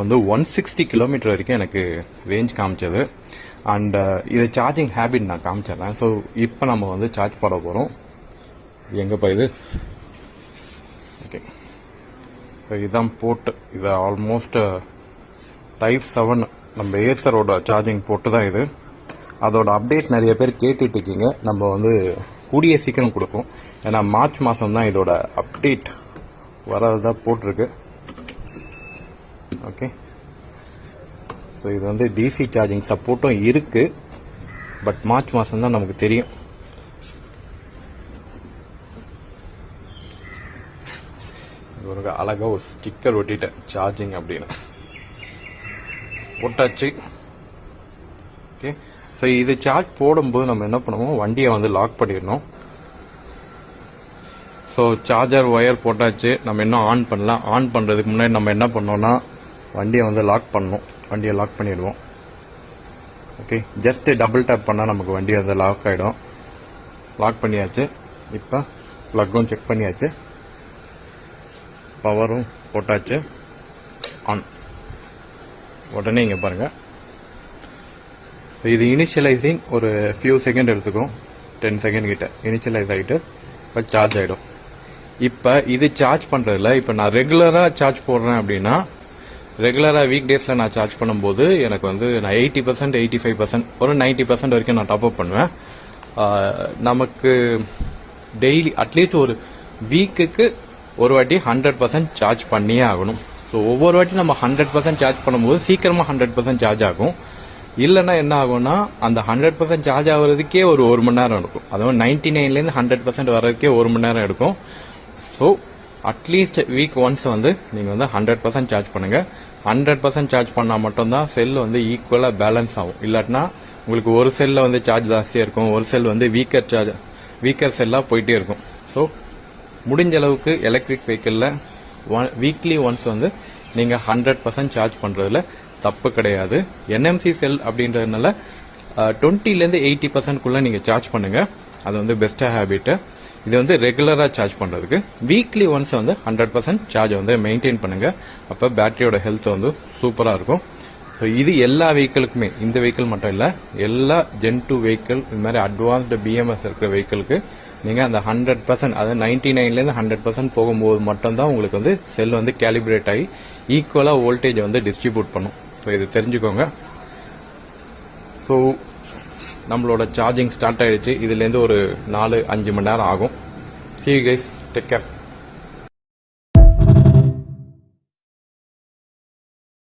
வந்து 160 கிலோமீட்டர் வரைக்கும் எனக்கு ரேஞ்ச் காமிச்சது. அண்ட் இது சார்ஜிங் ஹேபிட் நான் காமிச்சிடறேன். ஸோ இப்போ நம்ம வந்து சார்ஜ் போட போகிறோம். எங்கேப்பா இது? ஓகே, ஸோ இதுதான் போட்டு. இது ஆல்மோஸ்ட் டைப் 7 நம்ம ஏசரோட சார்ஜிங் போட்டு தான் இது. அதோட அப்டேட் நிறைய பேர் கேட்டுட்டு இருக்கீங்க. நம்ம வந்து கூடிய சீக்கிரம் கொடுப்போம். ஏன்னா மார்ச் மாதம் தான் இதோட அப்டேட் வரதான் போட்டிருக்கு. ஓகே, ஸோ இது வந்து டிசி சார்ஜிங் சப்போர்ட்டும் இருக்கு. பட் மார்ச் மாதம் தான் நமக்கு தெரியும். ஒரு அழகாக ஒரு ஸ்டிக்கர் ஒட்டிட்டேன் சார்ஜிங் அப்படின்னு போட்டாச்சு. ஓகே, ஸோ இது சார்ஜ் போடும்போது நம்ம என்ன பண்ணுவோம், வண்டியை வந்து லாக் பண்ணிடணும். ஸோ சார்ஜர் ஒயர் போட்டாச்சு, நம்ம இன்னும் ஆன் பண்ணலாம். ஆன் பண்ணுறதுக்கு முன்னாடி நம்ம என்ன பண்ணோம்னா வண்டியை வந்து லாக் பண்ணணும். வண்டியை லாக் பண்ணிடுவோம். ஓகே, ஜஸ்ட் டபுள் டேப் பண்ணால் நமக்கு வண்டி வந்து லாக் ஆகிடும். லாக் பண்ணியாச்சு. இப்போ ப்ளக்கும் செக் பண்ணியாச்சு, பவரும் போட்டாச்சு, ஆன். உடனே இங்கே பாருங்கள், இது இனிஷியலைசிங் ஒரு ஃபியூ செகண்ட் எடுத்துக்கும். 10 செகண்ட் கிட்ட இனிஷியலைஸ் ஆகிட்டு இப்போ சார்ஜ் ஆகிடும். இப்போ இது சார்ஜ் பண்ணுறதுல இப்போ நான் ரெகுலராக சார்ஜ் போடுறேன் அப்படின்னா, ரெகுலராக வீக் டேஸில் நான் சார்ஜ் பண்ணும்போது எனக்கு வந்து நான் 80%, 85%, ஒரு 90% வரைக்கும் நான் டாப்அப் பண்ணுவேன். நமக்கு டெய்லி அட்லீஸ்ட் ஒரு வீக்குக்கு ஒரு வாட்டி 100% சார்ஜ் பண்ணியே ஆகணும். ஸோ ஒவ்வொரு வாட்டி நம்ம 100% சார்ஜ் பண்ணும்போது சீக்கிரமாக 100% சார்ஜ் ஆகும். இல்லைன்னா என்ன ஆகும்னா அந்த 100% சார்ஜ் ஆகுறதுக்கே ஒரு மணி நேரம் எடுக்கும். அதாவது 99லேருந்து 100% வர்றதுக்கே 1 மணி நேரம் எடுக்கும். ஸோ அட்லீஸ்ட் வீக் ஒன்ஸ் வந்து நீங்கள் வந்து 100% சார்ஜ் பண்ணுங்கள். 100% சார்ஜ் பண்ணால் மட்டும்தான் செல் வந்து ஈக்குவலாக பேலன்ஸ் ஆகும். இல்லாட்டினா உங்களுக்கு ஒரு செல்லில் வந்து சார்ஜ் ஜாஸ்தியாக இருக்கும், ஒரு செல் வந்து வீக்கர் செல்லாக போயிட்டே இருக்கும். ஸோ முடிஞ்ச அளவுக்கு எலக்ட்ரிக் வெஹிக்கிளில் வீக்லி ஒன்ஸ் வந்து நீங்கள் 100% சார்ஜ் பண்ணுறதுல தப்பு கிடையாது. என்எம்சி செல் அப்படின்றதுனால 20லேருந்து 80%குள்ளே நீங்கள் சார்ஜ் பண்ணுங்கள். அது வந்து பெஸ்ட்டாக ஹேபிட்டு. இது வந்து ரெகுலராக சார்ஜ் பண்ணுறதுக்கு வீக்லி ஒன்ஸ் வந்து 100% சார்ஜ் வந்து மெயின்டைன் பண்ணுங்கள். அப்போ பேட்டரியோட ஹெல்த் வந்து சூப்பராக இருக்கும். ஸோ இது எல்லா வெஹிக்கிளுக்குமே, இந்த வெஹிக்கிள் மட்டும் இல்லை, எல்லா Gen 2 வெஹிக்கிள், இது மாதிரி அட்வான்ஸ்டு BMS இருக்கிற வெஹிக்கிளுக்கு நீங்கள் அந்த 100%, அதாவது 99லேருந்து 100% போகும்போது மட்டும்தான் உங்களுக்கு வந்து செல் வந்து கேலிபிரேட் ஆகி ஈக்குவலாக வோல்டேஜை வந்து டிஸ்ட்ரிபியூட் பண்ணும். ஸோ இது தெரிஞ்சுக்கோங்க. ஸோ நம்மளோட சார்ஜிங் ஸ்டார்ட் ஆயிடுச்சு. இதுலேருந்து ஒரு 4-5 மணி நேரம் ஆகும். See you guys, take care.